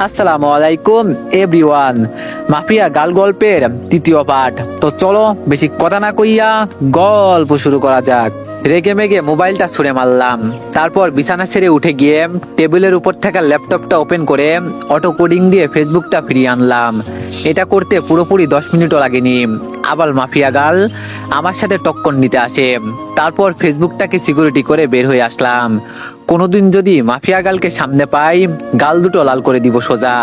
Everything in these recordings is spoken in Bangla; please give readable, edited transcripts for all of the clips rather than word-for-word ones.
আসসালামু আলাইকুম এভরিওয়ান। মাফিয়া গাল গল্পের তৃতীয় পাঠ। তো চলো বেশি কথা না কইয়া গল্প শুরু করা যাক। রেগে মেগে মোবাইলটা ছুঁড়ে মারলাম, তারপর বিছানা ছেড়ে উঠে গিয়ে টেবিলের উপর থাকা ল্যাপটপটা ওপেন করে অটো কোডিং দিয়ে ফেসবুকটা ফিরিয়ে আনলাম। এটা করতে পুরোপুরি 10 মিনিটও লাগেনি। আবার মাফিয়া গাল আমার সাথে টক্কর নিতে আসে, তারপর ফেসবুকটাকে সিকিউরিটি করে বের হয়ে আসলাম। কোনোদিন যদি মাফিয়া গালকে সামনে পাই, গাল দুটো লাল করে দিব সোজা।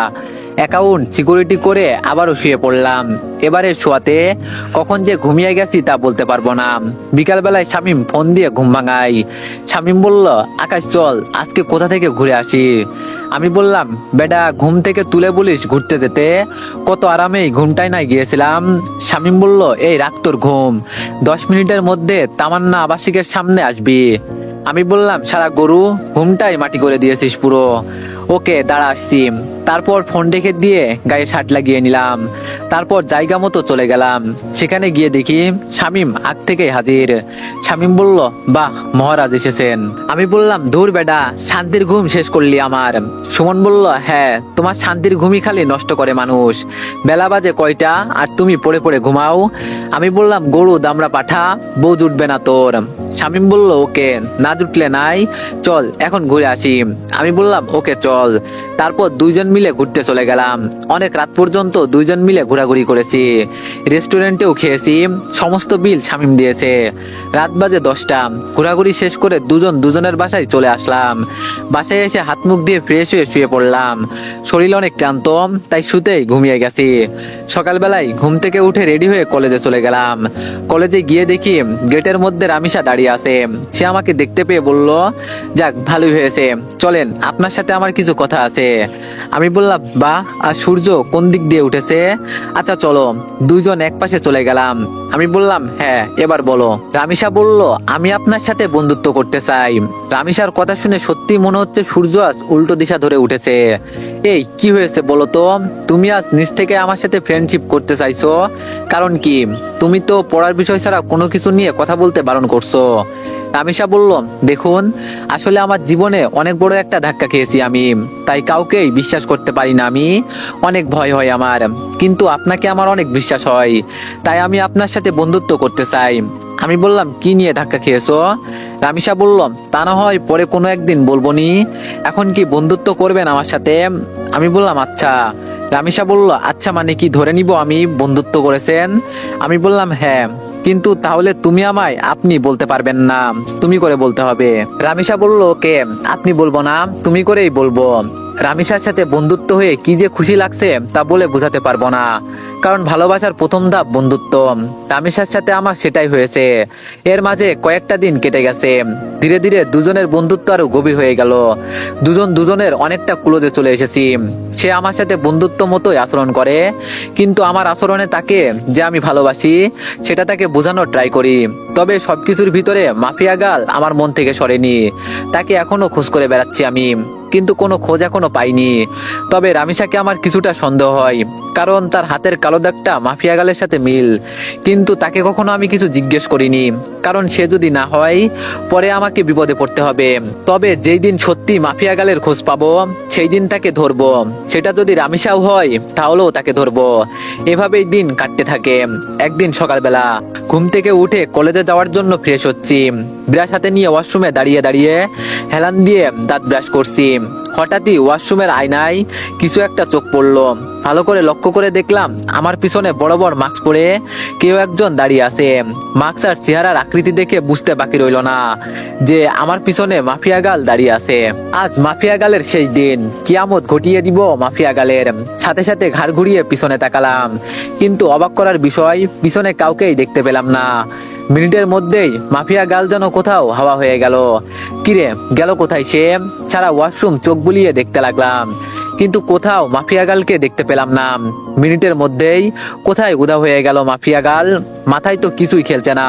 অ্যাকাউন্ট সিকিউরিটি করে আবারও শুয়ে পড়লাম। এবারে শোয়াতে কখন যে ঘুমিয়ে গেছি তা বলতে পারবো না। বিকালবেলায় শামীম ফোন দিয়ে ঘুম ভাঙাই। শামীম বলল, আকাশ চল আজকে কোথা থেকে ঘুরে আসি। আমি বললাম, বেটা ঘুম থেকে তুলে বলিস ঘুরতে যেতে, কত আরামেই ঘুমটাই নাই গিয়েছিলাম। শামীম বলল, এই রাখ তোর ঘুম, 10 মিনিটের মধ্যে তামান্না আবাসিকের সামনে আসবি। আমি বললাম, সারা গরু ঘুমটাই মাটি করে দিয়েছিস পুরো। ওকে দাঁড়া আসছি। তারপর ফোন রেখে দিয়ে গায়ে শার্ট লাগিয়ে নিলাম, তারপর জায়গা মতো চলে গেলাম। সেখানে গিয়ে দেখি শামীম আগ থেকেই হাজির। শামীম বলল, বাহ মহারাজ এসেছেন। আমি বললাম, ধুর বেডা, শান্তির ঘুম শেষ করলি আমার। সুমন বলল, হ্যাঁ তোমার শান্তির ঘুমই খালি নষ্ট করে মানুষ। বেলা বাজে কয়টা আর তুমি পড়ে পড়ে ঘুমাও। আমি বললাম, গরু দামড়া পাঠা, বউ জুটবে না তোর। শামীম বলল, ওকে না জুটলে নাই, চল এখন ঘুরে আসি। আমি বললাম, ওকে চল। তারপর দুইজন মিলে ঘুরতে চলে গেলাম। অনেক রাত পর্যন্ত দুইজন মিলে ঘোরাঘুরি করেছি, রেস্টুরেন্টেও খেয়েছি। সমস্ত বিল শামীম দিয়েছে। রাত বাজে 10টা। ঘোরাঘুরি শেষ করে দুজন দুজনের বাসায় চলে আসলাম। বাসায় এসে হাত মুখ দিয়ে ফ্রেশ হয়ে শুয়ে পড়লাম। শরীর অনেক ক্লান্ত, তাই শুতেই ঘুমিয়ে গেছি। সকালবেলায় ঘুম থেকে উঠে রেডি হয়ে কলেজে চলে গেলাম। কলেজে গিয়ে দেখি গেটের মধ্যে রামিসা দাঁড়িয়ে আছে। সে আমাকে দেখতে পেয়ে বলল, যাক ভালোই হয়েছে, চলেন আপনার সাথে আমার কিছু কথা আছে। আমি বললাম, বাহ, আর সূর্য কোন দিক দিয়ে উঠেছে, আচ্ছা চলো। দুইজন এক পাশে চলে গেলাম। আমি বললাম, হ্যাঁ এবার বলো। রামিসা বলল, আমি আপনার সাথে বন্ধুত্ব করতে চাই। রামিসার কথা শুনে সত্যি মনে হচ্ছে সূর্য আজ উল্টো দিশা ধরে উঠেছে। এই কি হয়েছে বলো তো, তুমি আজ নিজ থেকে আমার সাথে ফ্রেন্ডশিপ করতে চাইছো, কারণ কি? তুমি তো পড়ার বিষয় ছাড়া কোনো কিছু নিয়ে কথা বলতে বারণ করছো। রামিসা বলল, দেখুন আসলে আমার জীবনে অনেক বড় একটা ধাক্কা খেয়েছি আমি, তাই কাউকেই বিশ্বাস করতে পারি না আমি। অনেক ভয় হয় আমার, কিন্তু আপনাকে আমার অনেক বিশ্বাস হয়, তাই আমি আপনার সাথে বন্ধুত্ব করতে চাই। আমি বললাম, কি নিয়ে ধাক্কা খেয়েছো? রামিসা বলল, তা না হয় পরে কোনো একদিন বলবো নি, এখন কি বন্ধুত্ব করবেন আমার সাথে? আমি বললাম, আচ্ছা। রামিসা বলল, আচ্ছা মানে কি ধরে নিব আমি বন্ধুত্ব করেছেন? আমি বললাম, হ্যাঁ, কিন্তু তাহলে তুমি আমায় আপনি বলতে পারবেন না, তুমি করে বলতে হবে। রামিসা বলল, ওকে আপনি বলবো না, তুমি করেই বলবো। রামিসার সাথে বন্ধুত্ব হয়ে কি যে খুশি লাগছে তা বলে বোঝাতে পারবো না, কারণ ভালোবাসার প্রথম ধাপ বন্ধুত্ব। রামিসার সাথে আমার সেটাই হয়েছে। এর মাঝে কয়েকটা দিন কেটে গেছে। ধীরে ধীরে দুজনের বন্ধুত্ব আরো গভীর হয়ে গেল। দুজন দুজনের অনেকটা ক্লোজে চলে এসেছি। সে আমার সাথে বন্ধুত্ব মতোই আচরণ করে, কিন্তু আমার আচরণে তাকে যে আমি ভালোবাসি সেটা তাকে বোঝানোর ট্রাই করি। তবে সবকিছুর ভিতরে মাফিয়া গাল আমার মন থেকে সরেনি। তাকে এখনো খোঁজ করে বেড়াচ্ছি আমি, কিন্তু কোনো খোঁজ এখনো পাইনি। তবে রামিসাকে আমার কিছুটা সন্দেহ হয়, কারণ তার হাতের কালো দাগটা মাফিয়া গালের সাথে মিল। কিন্তু তাকে কখনো আমি কিছু জিজ্ঞেস করিনি, কারণ সে যদি না হয় পরে আমাকে বিপদে পড়তে হবে। তবে যেই দিন সত্যি মাফিয়া গালের খোঁজ পাবো সেই দিন তাকে ধরবো। সেটা যদি রামিসাও হয় তাহলেও তাকে ধরবো। এভাবেই দিন কাটতে থাকে। একদিন সকালবেলা ঘুম থেকে উঠে কলেজে যাওয়ার জন্য ফ্রেশ হচ্ছি। ব্রাশ হাতে নিয়ে ওয়াশরুমে দাঁড়িয়ে দাঁড়িয়ে হেলান দিয়ে দাঁত ব্রাশ করছি। হঠাৎই ওয়াশরুমের আয়নায় কিছু একটা চোখ পড়লো। ভালো করে লক্ষ্য করে দেখলাম আমার পিছনে বড় বড় মাস্ক পরে কেউ একজন দাঁড়িয়ে আছে। মাস্ক আর চেহারার আকৃতি দেখে বুঝতে বাকি রইল না যে আমার পিছনে মাফিয়া গাল দাঁড়িয়ে আছে। আজ মাফিয়া গালের শেষ দিন, কিয়ামত ঘটিয়ে দিব মাফিয়া গালের। সাথে সাথে ঘাড় ঘুরিয়ে পিছনে তাকালাম, কিন্তু অবাক করার বিষয় পিছনে কাউকেই দেখতে পেলাম না। মিনিটের মধ্যেই মাফিয়া গাল যেন কোথাও হাওয়া হয়ে গেল। কিরে গেল কোথায় সে? সারা ওয়াশরুম চোখ বুলিয়ে দেখতে লাগলাম, কিন্তু কোথাও মাফিয়া গালকে দেখতে পেলাম না। মিনিটের মধ্যেই কোথায় উধাও হয়ে গেল মাফিয়া গাল। মাথায় তো কিছুই খেলছে না,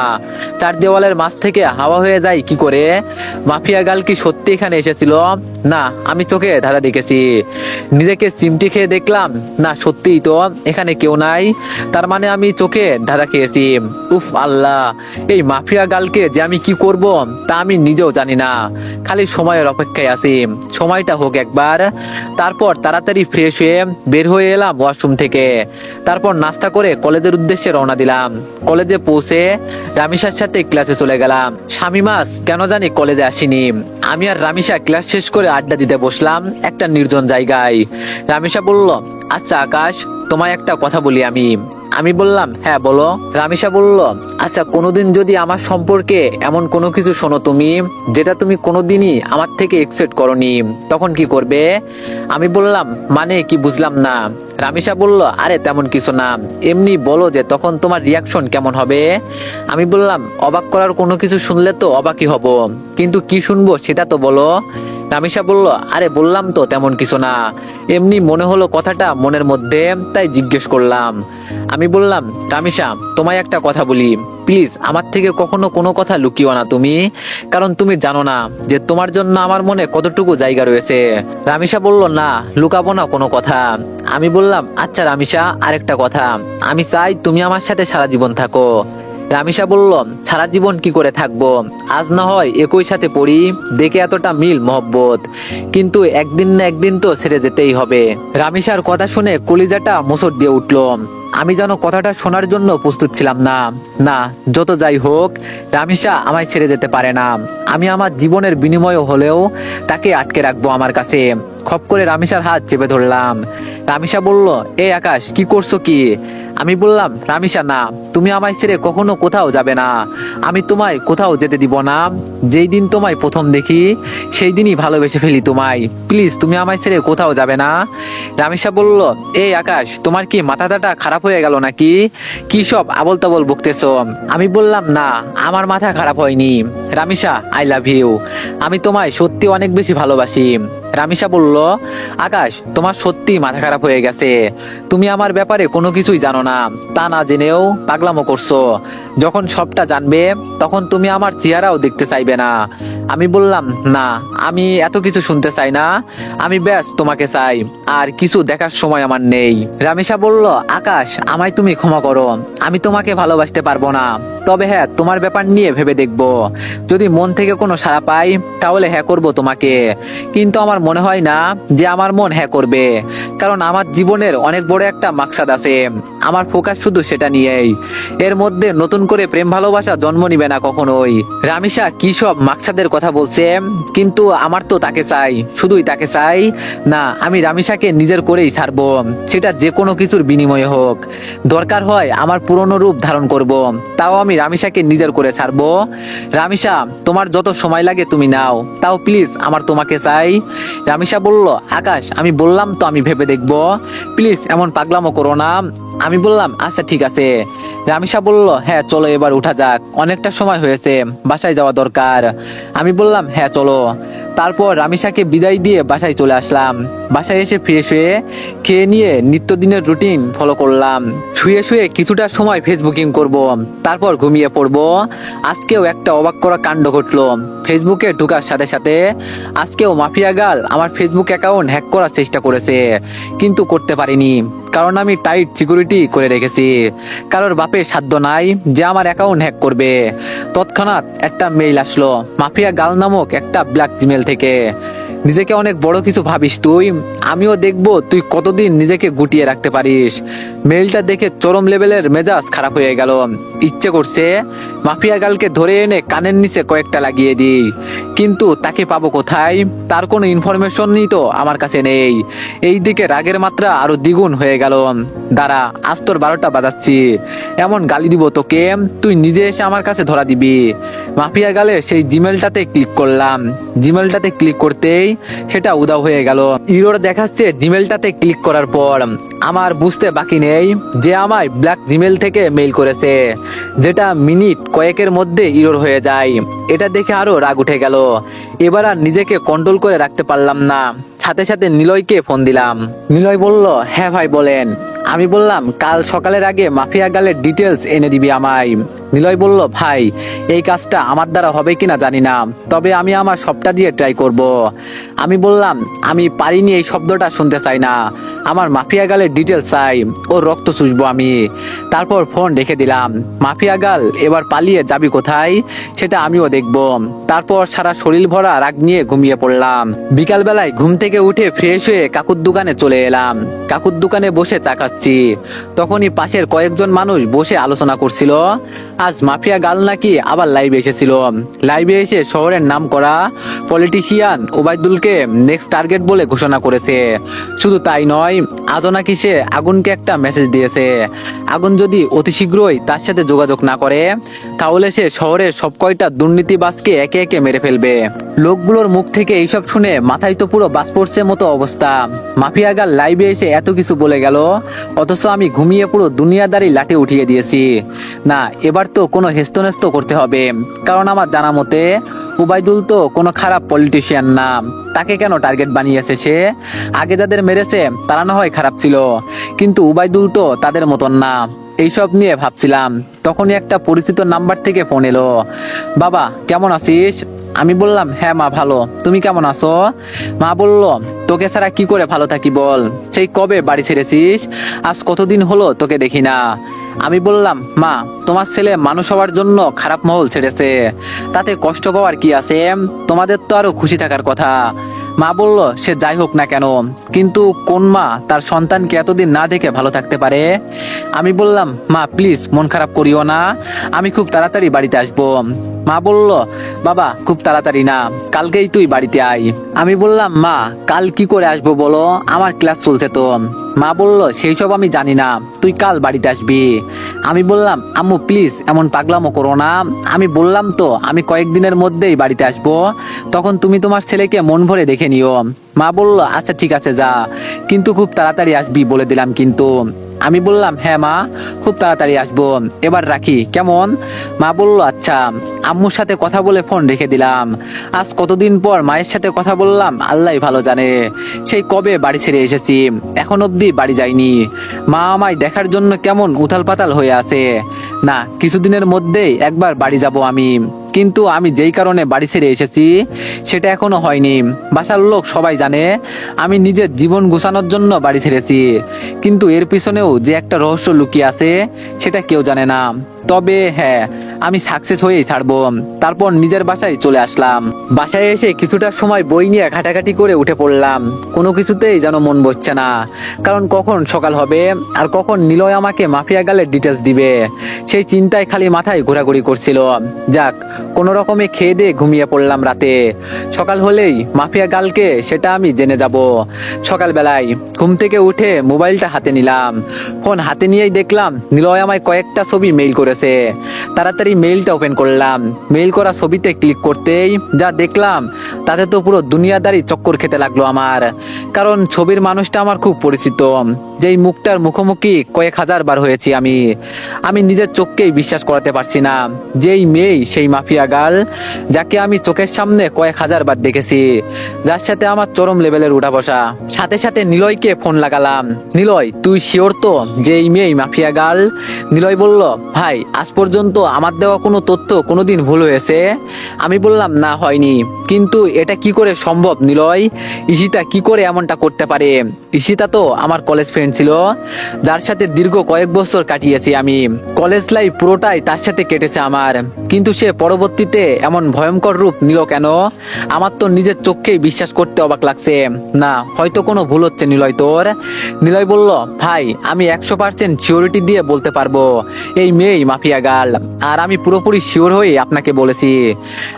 চার দেওয়ালের মাছ থেকে হাওয়া হয়ে যায় কি করে? মাফিয়া গাল কি সত্যি এখানে এসেছিল? না, আমি চোখে ধাঁধা দেখেছি। নিজেকে চিমটি খেয়ে দেখলাম, না সত্যিই তো এখানে কেউ নাই। তার মানে আমি চোখে ধাঁধা খেয়েছি। উফ আল্লাহ, এই মাফিয়া গালকে যে আমি কি করব তা আমি নিজেও জানি না। খালি সময়ের অপেক্ষায় আছি, সময়টা হোক একবার। তারপর তাড়াতাড়ি ফ্রেশ হয়ে বের হয়ে এলাম ওয়াশরুম থেকে। তারপর নাস্তা করে কলেজের উদ্দেশ্যে রওনা দিলাম। কলেজে পৌঁছে রামিসার সাথে ক্লাসে চলে গেলাম। শামিমাস কেন জানি কলেজে আসেনি। আমি আর রামিসা ক্লাস শেষ করে আড্ডা দিতে বসলাম একটা নির্জন জায়গায়। রামিসা বলল, আচ্ছা আকাশ, তোমায় একটা কথা বলি আমি। আমি বললাম, হ্যাঁ বলো। রামিসা বলল, আচ্ছা কোনোদিন যদি আমার সম্পর্কে এমন কোনো কিছু শোনো তুমি, যেটা তুমি কোনোদিনই আমার থেকে এক্সপেক্ট করনি, তখন কি করবে? আমি বললাম, মানে কি বুঝলাম না। রামিসা বলল, আরে তেমন কিছু না, এমনি বলো যে তখন তোমার রিয়াকশন কেমন হবে। আমি বললাম, অবাক করার কোনো কিছু শুনলে তো অবাকই হব, কিন্তু কি শুনবো সেটা তো বলো। রামিসা বলল, আরে বললাম তো তেমন কিছু না, এমনি মনে হলো কথাটা মনের মধ্যে, তাই জিজ্ঞেস করলাম। আমি বললাম, রামিসা তোমায় একটা কথা বলি, প্লিজ আমার থেকে কখনো কোনো কথা লুকিও না তুমি, কারণ তুমি জানো না যে তোমার জন্য আমার মনে কতটুকু জায়গা রয়েছে। রামিসা বলল, না লুকাবো না কোনো কথা। আমি বললাম, আচ্ছা রামিসা, আরেকটা কথা, আমি চাই তুমি আমার সাথে সারা জীবন থাকো। রামিসা বলল, সারা জীবন কি করে থাকবো? আজ না হয় একই সাথে পড়ি, দেখে এতটা মিল মহব্বত, কিন্তু একদিন না একদিন তো ছেড়ে যেতেই হবে। রামিসার কথা শুনে কলিজাটা মোচড় দিয়ে উঠল। আমি যেন কথাটা শোনার জন্য প্রস্তুত ছিলাম না। না, যত যাই হোক, রামিসা আমায় ছেড়ে যেতে পারে না। আমি আমার জীবনের বিনিময় হলেও তাকে আটকে রাখবো আমার কাছে। খপ করে রামিসার হাত চেপে ধরলাম। রামিসা বলল, এই আকাশ কি করছো কি? আমি বললাম, রামিসা না, তুমি আমায় ছেড়ে কখনো কোথাও যাবে না। আমি তোমায় কোথাও যেতে দিব না। যেই দিন তোমায় প্রথম দেখি সেই দিনই ভালোবেসে ফেলি তোমায়। প্লিজ তুমি আমায় ছেড়ে কোথাও যাবে না। রামিসা বলল, এই আকাশ, তোমার কি মাথাটা খারাপ হয়ে গেল নাকি? কি সব আবল তাবল বকতেছো? আমি বললাম, না আমার মাথা খারাপ হয়নি। Ramisa, I love you. আমি তোমায় সত্যি অনেক বেশি ভালোবাসি। রামিসা বলল, আকাশ তোমার সত্যি মাথা খারাপ হয়ে গেছে। তুমি আমার ব্যাপারে কোনো কিছুই জানো না, তা না জেনেও পাগলামো করছো। যখন সবটা জানবে তখন তুমি আমার চেহারাও দেখতে চাইবে না। আমি বললাম, না আমি এত কিছু শুনতে চাই না, আমি ব্যাস তোমাকে চাই, আর কিছু দেখার সময় আমার নেই। রামিসা বলল, আকাশ আমায় তুমি ক্ষমা করো, আমি তোমাকে ভালোবাসতে পারবো না। তবে হ্যাঁ, তোমার ব্যাপার নিয়ে ভেবে দেখবো, যদি মন থেকে কোনো সাড়া পাই তাহলে হ্যাঁ করবো তোমাকে। কিন্তু আমার মনে হয় না যে আমার মন হ্যাঁ করবে, কারণ আমার জীবনের অনেক বড় একটা মাকসাদ আছে। আমার ফোকাস শুধু সেটা নিয়েই। এর মধ্যে নতুন করে প্রেম ভালোবাসা জন্ম নিবে না কখনোই। রামিসা কি সব মাকসাদের কথা বলছে, কিন্তু আমার তো তাকে চাই, শুধুই তাকে চাই। না, আমি রামিসাকে নিজের করেই ছাড়বো, সেটা যে কোনো কিছুর বিনিময়ে হোক। দরকার হয় আমার পুরনো রূপ ধারণ করব, তাও আমি রামিসাকে নিজের করে ছাড়বো। রামিসা তোমার যত সময় লাগে তুমি নাও, তাও প্লিজ আমার তোমাকে চাই। রামিসা বলল, আকাশ আমি বললাম তো আমি ভেবে দেখবো, প্লিজ এমন পাগলামো করো না। আমি বললাম, আচ্ছা ঠিক আছে। রামিসা বলল, হ্যাঁ চলো এবার উঠা যাক, অনেকটা সময় হয়েছে, বাসায় যাওয়া দরকার। আমি বললাম, হ্যাঁ চলো। তারপর রামিসাকে বিদায় দিয়ে বাসায় চলে আসলাম। বাসায় এসে ফ্রেশ হয়ে খেয়ে নিয়ে নিত্যদিনের রুটিন ফলো করলাম। শুয়ে শুয়ে কিছুটা সময় ফেসবুকিং করব, তারপর ঘুমিয়ে পড়বো। আজকেও একটা অবাক করা কাণ্ড ঘটলো। ফেসবুকে ঢোকার সাথে সাথে আজকেও মাফিয়া গাল আমার ফেসবুক অ্যাকাউন্ট হ্যাক করার চেষ্টা করেছে, কিন্তু করতে পারিনি, কারণ আমি টাইট সিকিউরিটি করে রেখেছি। কারোর বাপের সাধ্য নাই যে আমার অ্যাকাউন্ট হ্যাক করবে। তৎক্ষণাৎ একটা মেইল আসলো মাফিয়া গাল নামক একটা ব্ল্যাক জিমেল থেকে। নিজেকে অনেক বড় কিছু ভাবিস তুই, আমিও দেখবো তুই কতদিন নিজেকে গুটিয়ে রাখতে পারিস। মেইলটা দেখে চরম লেভেলের মেজাজ খারাপ হয়ে গেল। ইচ্ছে করছে মাফিয়া গালকে ধরে এনে কানের নিচে কয়েকটা লাগিয়ে দিই, কিন্তু তাকে পাবো কোথায়? তার কোনো ইনফরমেশনই তো আমার কাছে নেই। এইদিকে রাগের মাত্রা আরো দ্বিগুণ হয়ে গেল। দাঁড়া, আজ তোর 12টা বাজাচ্ছি, এমন গালি দিব তোকে তুই নিজে এসে আমার কাছে ধরা দিবি। মাফিয়া গালে সেই জিমেলটাতে ক্লিক করলাম। জিমেলটাতে ক্লিক করতেই সেটা উধাও হয়ে গেল। ইরোর দেখাচ্ছে জিমেলটাতে ক্লিক করার পর আমার বুঝতে বাকি নেই যে আমায় ব্ল্যাক জিমেল থেকে মেইল করেছে, যেটা মিনিট কয়েকের মধ্যে ইরর হয়ে যায়। এটা দেখে আরো রাগ উঠে গেল। এবার আর নিজেকে কন্ট্রোল করে রাখতে পারলাম না, সাথে সাথে নিলয়কে ফোন দিলাম। নিলয় বলল, হ্যাঁ ভাই বলেন। আমি বললাম, কাল সকালের আগে মাফিয়া গালের ডিটেলস এনে দিবি আমায়। নিলয় বলল, ভাই এই কাজটা আমার দ্বারা হবে কিনা জানি না, তবে আমি আমার সবটা দিয়ে ট্রাই করব। আমি বললাম, আমি পারিনি এই শব্দটা শুনতে চাই না, আমার মাফিয়া গালের ডিটেলস চাই, ওর রক্ত চুষবো আমি। তারপর ফোন রেখে দিলাম। মাফিয়া গাল এবার পালিয়ে যাবি কোথায় সেটা আমিও দেখব। তারপর সারা শরীর ভরা রাগ নিয়ে ঘুমিয়ে পড়লাম। বিকাল বেলায় ঘুম থেকে উঠে ফ্রেশ হয়ে কাকুর দোকানে চলে এলাম। কাকুর দোকানে বসে চা খাচ্ছি। তখনই পাশের কয়েকজন মানুষ বসে আলোচনা করছিল, আজ মাফিয়া গাল নাকি আবার লাইভে এসেছিল। লাইভে এসে শহরের নাম করা পলিটিশিয়ান ওবায়দুলকে নেক্সট টার্গেট বলে ঘোষণা করেছে। শুধু তাই নয়, আজও নাকি সে আগুনকে একটা মেসেজ দিয়েছে, আগুন যদি অতি শীঘ্রই তার সাথে যোগাযোগ না করে তাহলে সে শহরের সব কয়টা দুর্নীতিবাজকে একে একে মেরে ফেলবে। লোকগুলোর মুখ থেকে এইসব শুনে মাথায় তো পুরো বাজ পড়ছে মতো অবস্থা। মাফিয়া গাল লাইভে এসে এত কিছু বলে গেল, অথচ আমি ঘুমিয়ে পুরো দুনিয়াদারি লাঠি উঠিয়ে দিয়েছি। না, এবার তো কোনো হেস্তনেস্ত করতে হবে, কারণ আমার জানা মতে ওবায়দুল তো কোনো খারাপ পলিটিশিয়ান না। তাকে কেন টার্গেট বানিয়েছে সে? আগে যাদের মেরেছে তারা না হয় খারাপ ছিল, কিন্তু ওবায়দুল তো তাদের মতন না। এইসব নিয়ে ভাবছিলাম, তখনই একটা পরিচিত নাম্বার থেকে ফোন এলো। বাবা কেমন আছিস? আমি বললাম, হ্যাঁ মা ভালো, তুমি কেমন আছো? মা বলল, তোকে ছাড়া কি করে ভালো থাকি বল, সেই কবে বাড়ি ছেড়েছিস, আজ কতদিন হলো তোকে দেখি না। আমি বললাম, মা তোমার ছেলে মানুষ হওয়ার জন্য খারাপ মহল ছেড়েছে, তাতে কষ্ট পাওয়ার কি আছে, তোমাদের তো আরো খুশি থাকার কথা। মা বলল, সে যাই হোক না কেন, কিন্তু কোন মা তার সন্তানকে এতদিন না দেখে ভালো থাকতে পারে? আমি বললাম, মা প্লিজ মন খারাপ করিও না, আমি খুব তাড়াতাড়ি বাড়িতে আসবো। মা বলল, বাবা খুব তাড়াতাড়ি না, কালকেই তুই বাড়িতে আয়। আমি বললাম, মা কাল কি করে আসবো বলো, আমার ক্লাস চলছে তো। মা বলল, সেই সব আমি জানি না, তুই কাল বাড়িতে আসবি। আমি বললাম, আম্মু প্লিজ এমন পাগলামো করো না, আমি বললাম তো আমি কয়েকদিনের মধ্যেই বাড়িতে আসবো, তখন তুমি তোমার ছেলেকে মন ভরে দেখে নিও। মা বলল, আচ্ছা ঠিক আছে যা, কিন্তু খুব তাড়াতাড়ি আসবি বলে দিলাম কিন্তু। আমি বললাম, হ্যাঁ মা খুব তাড়াতাড়ি আসবো, এবার রাখি কেমন? মা বলল, আচ্ছা। আম্মুর সাথে কথা বলে ফোন রেখে দিলাম। আজ কতদিন পর মায়ের সাথে কথা বললাম, আল্লাহ ভালো জানে। সেই কবে বাড়ি ছেড়ে এসেছি, এখন অবধি বাড়ি যাইনি। মা আমায় দেখার জন্য কেমন উথাল পাতাল হয়ে আছে। না, কিছুদিনের মধ্যেই একবার বাড়ি যাব আমি, কিন্তু আমি যেই কারণে বাড়ি ছেড়ে এসেছি সেটা এখনো হয়নি। বাসার লোক সবাই জানে আমি নিজের জীবন গোছানোর জন্য বাড়ি ছেড়েছি, কিন্তু এর পিছনেও যে একটা রহস্য লুকিয়ে আছে সেটা কেউ জানে না। তবে হ্যাঁ, আমি সাকসেস হয়েই ছাড়বো। তারপর নিজের বাসায় চলে আসলাম। বাসায় এসে কিছুটা সময় বই নিয়ে ঘাটাঘাটি করে উঠে পড়লাম। কোনো কিছুতেই যেন মন বসছে না, কারণ কখন সকাল হবে আর কখন নিলয় আমাকে মাফিয়া গালের ডিটেলস দিবে, সেই চিন্তায় খালি মাথায় ঘোরাঘুরি করছিল। যাক, কোনো রকমে খেয়ে দিয়ে ঘুমিয়ে পড়লাম রাতে। সকাল হলেই মাফিয়া গালকে সেটা আমি জেনে যাব। সকালবেলায় ঘুম থেকে উঠে মোবাইলটা হাতে নিলাম। ফোন হাতে নিয়েই দেখলাম নিলয় আমায় কয়েকটা ছবি মেইল করেছে। তাড়াতাড়ি মেইলটা ওপেন করলাম। মেইল করা ছবিতে ক্লিক করতেই যা দেখলাম তাতে তো পুরো দুনিয়াদারি চক্কর খেতে লাগলো আমার, কারণ ছবির মানুষটা আমার খুব পরিচিত, যেই মুখটার মুখোমুখি কয়েক হাজার বার হয়েছি আমি নিজের চোখকেই বিশ্বাস করাতে পারছি না। যেই মেয়ে সেই মাফিয়া গাল, যাকে আমি চোখের সামনে কয়েক হাজার বার দেখেছি, যার সাথে আমার চরম লেভেলের উঠা বসা। সাথে সাথে নিলয়কে ফোন লাগালাম। নিলয় তুই শিওর তো যে এই মেয়ে মাফিয়া গাল? নিলয় বলল, ভাই আজ পর্যন্ত আমার দেওয়া কোনো তথ্য কোনোদিন ভুল হয়েছে? আমি বললাম, না হয়নি, কিন্তু এটা কি করে সম্ভব নিলয়? ঈশিতা কি করে এমনটা করতে পারে? ঈশিতা তো আমার কলেজ ফ্রেন্ড ছিল, যার সাথে দীর্ঘ কয়েক বছর কাটিয়েছি আমি। কলেজ লাইফ পুরোটাই তার সাথে কেটেছে আমার, কিন্তু সে পরবর্তীতে এমন ভয়ঙ্কর রূপ নিল কেন? আমার তো নিজের চোখকেই বিশ্বাস করতে অবাক লাগছে। না, হয়তো কোনো ভুল হচ্ছে নিলয় তোর। নিলয় বলল, ভাই আমি 100% সিওরিটি দিয়ে বলতে পারবো এই মেয়েই মাফিয়া গার্ল, আর আমি পুরোপুরি শিওর হয়ে আপনাকে বলেছি।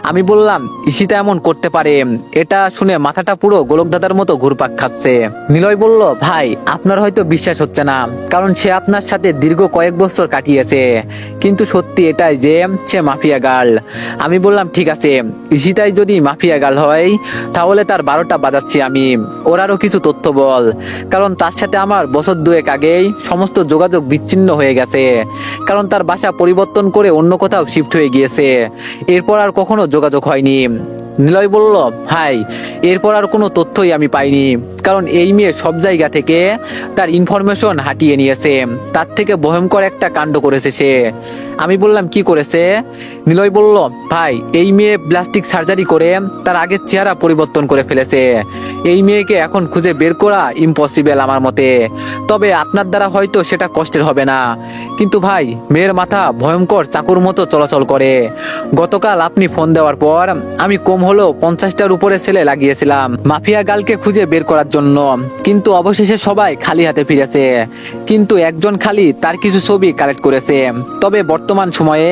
আমি বললাম, ঈশিতা এমন করতে পারে? এটা শুনে মাথাটা পুরো গোলক দাদার মতো ঘুরপাক খাচ্ছে। নিলয় বলল, ভাই আপনার হয়তো বিশ্বাস হচ্ছে না, কারণ সে আপনার সাথে দীর্ঘ কয়েক বছর কাটিয়েছে, কিন্তু সত্যি এটাই যে সে মাফিয়া গার্ল। আমি বললাম, ঠিক আছে, ঈশিতাই যদি মাফিয়া গার্ল হয় তাহলে তার 12টা বাজাচ্ছি আমি। ওর আরো কিছু তথ্য বল, কারণ তার সাথে আমার বছর দুয়েক আগেই সমস্ত যোগাযোগ বিচ্ছিন্ন হয়ে গেছে, কারণ তার বাসা পরিবর্তন করে অন্য কোথাও শিফট হয়ে গিয়েছে। এরপর আর কখনো যোগাযোগ হয়নি। নিলয় বলল, ভাই এরপর আর কোনো তথ্যই আমি পাইনি, কারণ এই মেয়ে সব জায়গা থেকে তার ইনফরমেশন হাতিয়ে নিয়েছে। তার থেকে ভয়ঙ্কর একটা কাণ্ড করেছে সে। আমি বললাম, কি করেছে? নিলয় বলল, ভাই এই মেয়ে প্লাস্টিক সার্জারি করে তার আগের চেহারা পরিবর্তন করে ফেলেছে। এই মেয়েকে এখন খুঁজে বের করা ইম্পসিবল আমার মতে, তবে আপনার দ্বারা হয়তো সেটা কষ্টের হবে না। কিন্তু ভাই, মেয়ের মাথা ভয়ঙ্কর চাকুর মতো চলাচল করে। গতকাল আপনি ফোন দেওয়ার পর আমি কম হলেও 50টার উপরে ছেলে লাগিয়েছিলাম মাফিয়া গার্লকে খুঁজে বের করার জন্য, কিন্তু অবশেষে সবাই খালি হাতে ফিরেছে। কিন্তু একজন খালি তার কিছু ছবি কালেক্ট করেছে, তবে বর্তমান সময়ে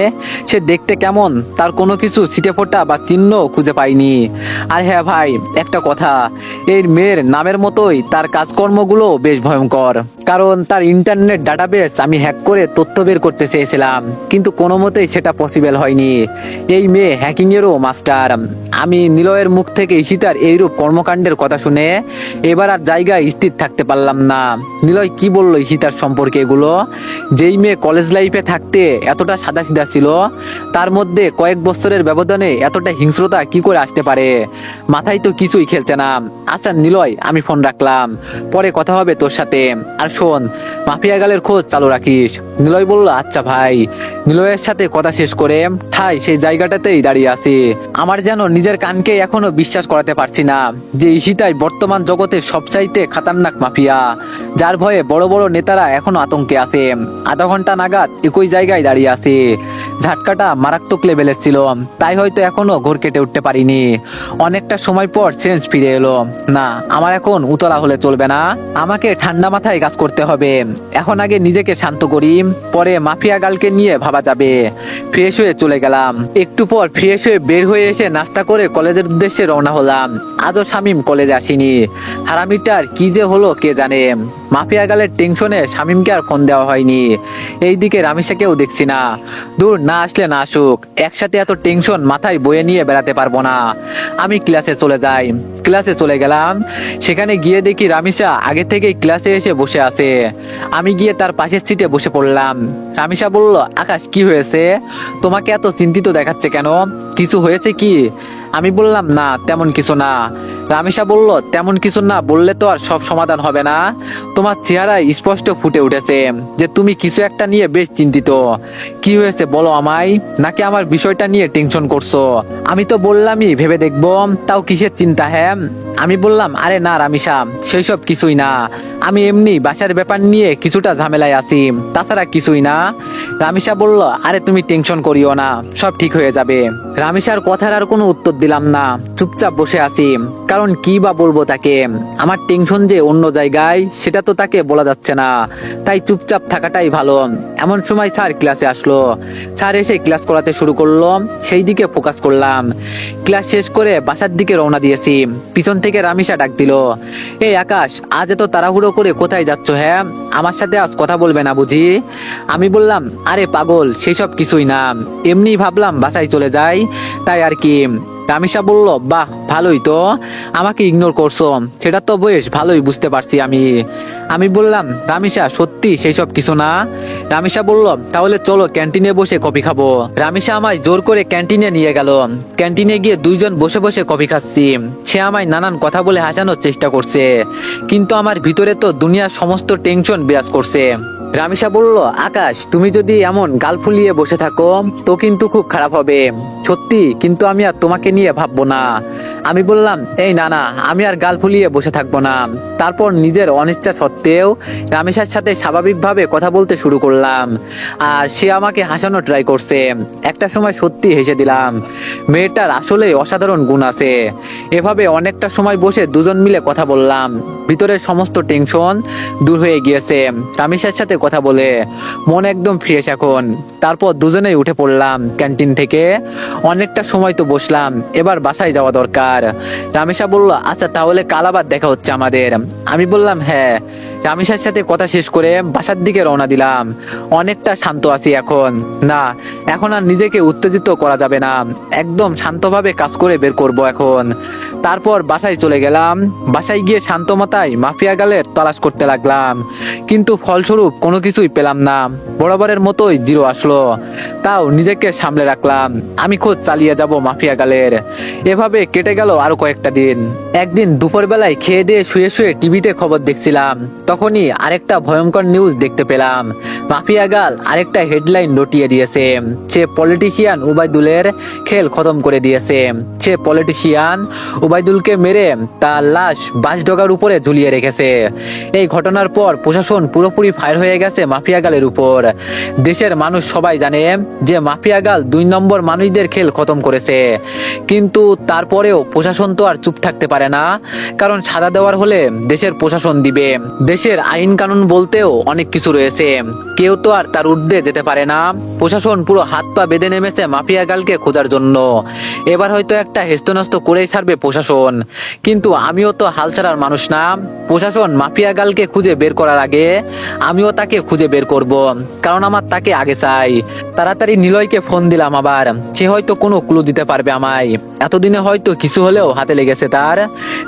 সে দেখতে কেমন তার কোনো কিছু ছিটে ফোটা বা চিহ্ন খুঁজে পাইনি। আর হ্যাঁ ভাই, একটা কথা, এই মেয়ের নামের মতোই তার কাজকর্মগুলো বেশ ভয়ঙ্কর, কারণ তার ইন্টারনেট ডাটাবেস আমি হ্যাক করে তথ্য বের করতে চেয়েছিলাম, কিন্তু কোনো মতেই সেটা পসিবল হয়নি। এই মেয়ে হ্যাকিং এরও মাস্টার। আমি নিলয়ের মুখ থেকে ঈশিতার এইরূপ কর্মকাণ্ডের কথা শুনে এবার আর জায়গায় স্থির থাকতে পারলাম না। নিলয় কি বললো ঈশিতার সম্পর্কে এগুলো? যেই মেয়ে কলেজ লাইফে থাকতে এতটা সাদাসিধা ছিল, তার মধ্যে কয়েক বছরের ব্যবধানে এতটা হিংস্রতা কি করে আসতে পারে? মাথায় তো কিছুই খেলছে না। আচ্ছা নিলয়, আমি ফোন রাখলাম, পরে কথা হবে তোর সাথে। আর শোন, মাফিয়া গালের খোঁজ চালু রাখিস। নিলয় বলল, আচ্ছা ভাই। নিলয়ের সাথে কথা শেষ করে ঠাই সেই জায়গাটাতেই দাঁড়িয়ে আছি। আমার যেন নিজের কানকে এখনো বিশ্বাস করাতে পারছি না যে ঈশিতাই বর্তমান জগতে সবচাইতে খাতারনাক মাফিয়া, যার ভয়ে বড় বড় নেতারা এখনো আতঙ্কে আছে। আধা ঘন্টা নাগাদ একই জায়গায় দাঁড়িয়ে আছে। ঝাটকাটা মারাত্মক লেভেলের ছিল, তাই হয়তো এখনো ঘোর কেটে উঠতে পারিনি। অনেকটা সময় পর সেন্স ফিরে এলো। না, আমার এখন উতলা হলে চলবে না, আমাকে ঠান্ডা মাথায় কাজ করতে হবে। এখন আগে নিজেকে শান্ত করি, পরে মাফিয়া গার্লকে নিয়ে ভাবা যাবে। ফ্রেশ হয়ে চলে গেলাম। একটু পর ফ্রেশ হয়ে বের হয়ে এসে নাস্তা করে কলেজের উদ্দেশ্যে রওনা হলাম। আজও শামীম কলেজে আসেনি। হারামিটার কি যে হলো কে জানে। মাফিয়া গালের টেনশনে শামীমকে আর ফোন দেওয়া হয়নি। এইদিকে রামিসাকেও দেখছি না। দূর, না আসলে না আসুক, একসাথে এত টেনশন মাথায় বয়ে নিয়ে বেড়াতে পারবো না। আমি ক্লাসে চলে যাই। ক্লাসে চলে গেলাম। সেখানে গিয়ে দেখি রামিসা আগে থেকেই ক্লাসে এসে বসে আছে। আমি গিয়ে তার পাশের সিটে বসে পড়লাম। রামিসা বলল, আকাশ কি হয়েছে? তোমাকে এত চিন্তিত দেখাচ্ছে কেন? কিছু হয়েছে কি? আমি বললাম, না তেমন কিছু না। রামিসা বলল, তেমন কিছু না বললে তো আর সব সমাধান হবে না। তোমার চেহারায় স্পষ্ট ফুটে উঠেছে যে তুমি কিছু একটা নিয়ে বেশ চিন্তিত। কি হয়েছে বলো আমায়, নাকি আমার বিষয়টা নিয়ে টেনশন করছো? আমি তো বললামই ভেবে দেখবো, তাও কিসের চিন্তা? হ্যাঁ, আমি বললাম, আরে না রামিসা, সেই সব কিছুই না। আমি এমনি বাসার ব্যাপার নিয়ে কিছুটা ঝামেলায় আছি, তাছাড়া কিছুই না। রামিসা বলল, আরে তুমি টেনশন করিও না, সব ঠিক হয়ে যাবে। রামিসার কথার আর কোনো উত্তর দিলাম না, চুপচাপ বসে আছি। কারণ কি বা বলবো তাকে? আমার টেনশন যে অন্য জায়গায়, সেটা তো তাকে বলা যাচ্ছে না, তাই চুপচাপ থাকাটাই ভালো। এমন সময় স্যার ক্লাসে আসলো। স্যার এসে ক্লাস করাতে শুরু করলো, সেই দিকে ফোকাস করলাম। ক্লাস শেষ করে বাসার দিকে রওনা দিয়েছি। পিছন থেকে রামিসা ডাক দিল, এই আকাশ, আজ এত তাড়াহুড়ো করে কোথায় যাচ্ছ? হ্যাঁ, আমার সাথে আজ কথা বলবে না বুঝি? আমি বললাম, আরে পাগল, সেই সব কিছুই না, এমনি ভাবলাম বাসায় চলে যাই, তাই আর কি। রামিসা বলল, বাহ ভালোই তো, আমাকে ইগনোর করছো, সেটা তো বেশ ভালোই বুঝতে পারছি আমি। আমি বললাম, রামিসা সত্যি সেই সব কিছু না? রামিসা বলল, তাহলে চলো ক্যান্টিনে বসে কফি খাবো। রামিসা আমায় জোর করে ক্যান্টিনে নিয়ে গেল। ক্যান্টিনে গিয়ে দুইজন বসে বসে কফি খাচ্ছি। সে আমায় নানান কথা বলে হাসানোর চেষ্টা করছে, কিন্তু আমার ভিতরে তো দুনিয়ার সমস্ত টেনশন বিরাজ করছে। রামিসা বলল, আকাশ, তুমি যদি এমন গাল ফুলিয়ে বসে থাকো তো কিন্তু খুব খারাপ হবে। সত্যি, কিন্তু আমি আর তোমাকে নিয়ে ভাববো না। আমি বললাম, এই না না, আমি আর গাল ফুলিয়ে বসে থাকবো না। তারপর নিজের অনিচ্ছা সত্ত্বেও রামেশার সাথে স্বাভাবিকভাবে কথা বলতে শুরু করলাম, আর সে আমাকে হাসানো ট্রাই করছে। একটা সময় সত্যি হেসে দিলাম। মেয়েটার আসলে অসাধারণ গুণ আছে। এভাবে অনেকটা সময় বসে দুজন মিলে কথা বললাম। ভিতরের সমস্ত টেনশন দূর হয়ে গিয়েছে। রামেশার সাথে কথা বলে মন একদম ফ্রেশ এখন। তারপর দুজনেই উঠে পড়লাম ক্যান্টিন থেকে। অনেকটা সময় তো বসলাম, এবার বাসায় যাওয়া দরকার। রামেশা বলল, আচ্ছা তাহলে কাল আবার দেখা হচ্ছে আমাদের। আমি বললাম হ্যাঁ। রামেশার সাথে কথা শেষ করে বাসার দিকে রওনা দিলাম। অনেকটা শান্ত আছি এখন। না, এখন আর নিজেকে উত্তেজিত করা যাবে না, একদম শান্তভাবে কাজ করে বের করব এখন। তারপর বাসায় চলে গেলাম। বাসায় গিয়ে শান্ত মাথায় মাফিয়া গালের তলাশ করতে লাগলাম, কিন্তু ফলস্বরূপ কোনো কিছুই পেলাম না। বরাবরের মতোই জিরো আসলো। তাও নিজেকে সামলে রাখলাম, আমি খোঁজ চালিয়ে যাব মাফিয়া গালের। এভাবে কেটে গেল আরো কয়েকটা দিন। একদিন দুপুরবেলায় খেয়ে দিয়ে শুয়ে শুয়ে টিভিতে খবর দেখছিলাম, তখনই আরেকটা ভয়ঙ্কর নিউজ দেখতে পেলাম। মাফিয়া গাল আরেকটা হেডলাইন রটিয়ে দিয়েছে, সে পলিটিশিয়ান উবাইদুলের খেল খতম করে দিয়েছে। সে পলিটিশিয়ান উবাইদুলকে মেরে তার লাশ বাঁশডগার উপরে ঝুলিয়ে রেখেছে। এই ঘটনার পর প্রশাসন পুরোপুরি ফায়ার হয়ে গেছে মাফিয়া গালের উপর। দেশের মানুষ সবাই জানে যে মাফিয়া গাল 2 নম্বর মানুষদের খেল খতম করেছে, কিন্তু তারপরেও প্রশাসন তো আর চুপ থাকতে পারে না, কারণ সাজা দেওয়ার হলে দেশের প্রশাসন দিবে। দেশের আইন কানুন বলতেও অনেক কিছু রয়েছে, কেউ তো আর তার ঊর্ধ্বে যেতে পারে না। প্রশাসন পুরো হাত পা বেঁধে নেমেছে মাফিয়া গালকে খোঁজার জন্য। এবার হয়তো একটা হেস্তনস্ত করেই ছাড়বে প্রশাসন, কিন্তু আমিও তো হাল ছাড়ার মানুষ না। প্রশাসন মাফিয়া গালকে খুঁজে বের করার আগে আমিও তাকে খুঁজে বের করব, কারণ আমার তাকে আগে চাই। তাড়াতাড়ি নিলয়কে ফোন দিলাম আবার, সে হয়তো কোনো ক্লু দিতে পারবে আমায়। এতদিনে হয়তো কিছু হলেও হাতে লেগেছে তার।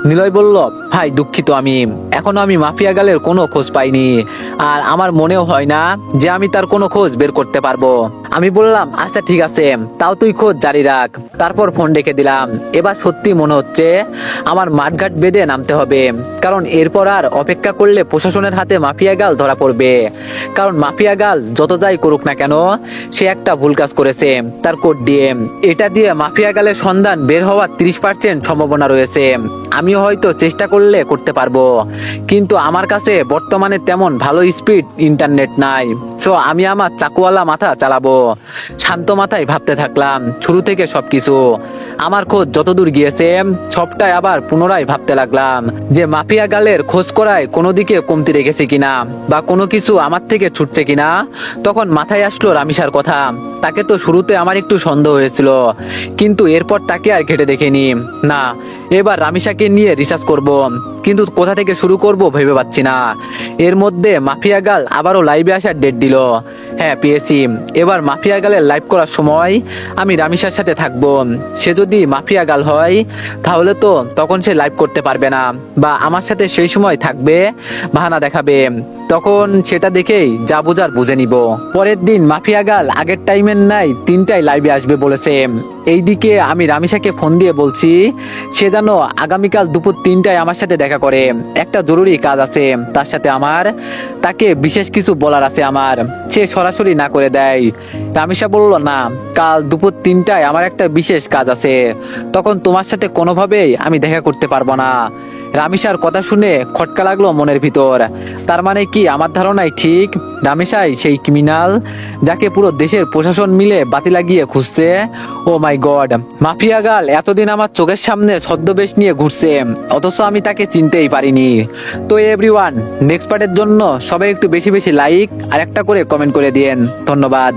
নিলয় বলল, ভাই দুঃখিত, এখনো আমি মাফিয়া গালের কোনো খোঁজ পাইনি, আর আমার মনেও হয় না যে আমি তার কোনো খোঁজ বের করতে পারবো। আমি বললাম, আচ্ছা ঠিক আছে, তাও তুই খোঁজ জারি রাখ। তারপর ফোন রেখে দিলাম। এবার সত্যি মনে হচ্ছে আমার মাঠঘাট বেঁধে নামতে হবে, কারণ এরপর আর অপেক্ষা করলে প্রশাসনের হাতে মাফিয়া গাল ধরা পড়বে। কারণ মাফিয়া গাল যত যাই করুক না কেন, সে একটা ভুল কাজ করেছে তার কোড দিয়ে। এটা দিয়ে মাফিয়া গালের সন্ধান বের হওয়ার 30% সম্ভাবনা রয়েছে। আমিও হয়তো চেষ্টা করলে করতে পারবো, কিন্তু আমার কাছে বর্তমানে তেমন ভালো স্পিড ইন্টারনেট নাই। সো আমি আমার চাকুওয়ালা মাথা চালাবো। শান্ত মাথায় ভাবতে থাকলাম শুরু থেকে সবকিছু। আমার খোঁজ যতদূর গিয়েছে সবটাই আবার পুনরায় ভাবতে লাগলাম যে মাফিয়া গালের খোঁজ করায় কোনো দিকে কমতি রেখেছি কিনা, বা কোনো কিছু আমার থেকে ছুটছে কিনা। তখন মাথায় আসলো রামিসার কথা। তাকে তো শুরুতে আমার একটু সন্দেহ হয়েছিল, কিন্তু এরপর তাকে আর ঘেটে দেখিনি। না, এবার রামিসাকে নিয়ে রিসার্চ করব, কিন্তু কোথা থেকে শুরু করব ভেবে পাচ্ছি না। এর মধ্যে মাফিয়া গাল আবারও লাইভে আসার ডেট দিল। হ্যাঁ পেয়েছি। এবার মাফিয়া গালের লাইভ করার সময় আমি রামিসার সাথে থাকবো। সে যদি মাফিয়া গাল হয় তাহলে তো তখন সে লাইভ করতে পারবে না, বা আমার সাথে সেই সময় থাকবে, বাহানা দেখাবে। তখন সেটা দেখেই যা বোঝার বুঝে নিব। পরের দিন মাফিয়া গাল আগের টাইমের নাই 3টায় লাইভে আসবে বলেছে। এইদিকে আমি রামিসাকে ফোন দিয়ে বলছি সে যেন আগামীকাল দুপুর 3টায় আমার সাথে দেখা করে, একটা জরুরি কাজ আছে তার সাথে আমার, তাকে বিশেষ কিছু বলার আছে আমার। সে সরাসরি না করে দেয়। রামিসা বলল, না, কাল দুপুর 3টায় আমার একটা বিশেষ কাজ আছে, তখন তোমার সাথে কোনোভাবেই আমি দেখা করতে পারবো না। রামিসার কথা শুনে খটকা লাগলো মনের ভিতর। তার মানে কি আমার ধারণাই ঠিক? রামিসাই সেই ক্রিমিনাল যাকে পুরো দেশের প্রশাসন মিলে বাতি লাগিয়ে খুঁজছে। ও মাই গড, মাফিয়া গাল এতদিন আমার চোখের সামনে ছদ্মবেশ নিয়ে ঘুরছে, অথচ আমি তাকে চিনতেই পারিনি। তো এভরিওয়ান, নেক্সট পার্টের জন্য সবাই একটু বেশি বেশি লাইক আর একটা করে কমেন্ট করে দিয়েন। ধন্যবাদ।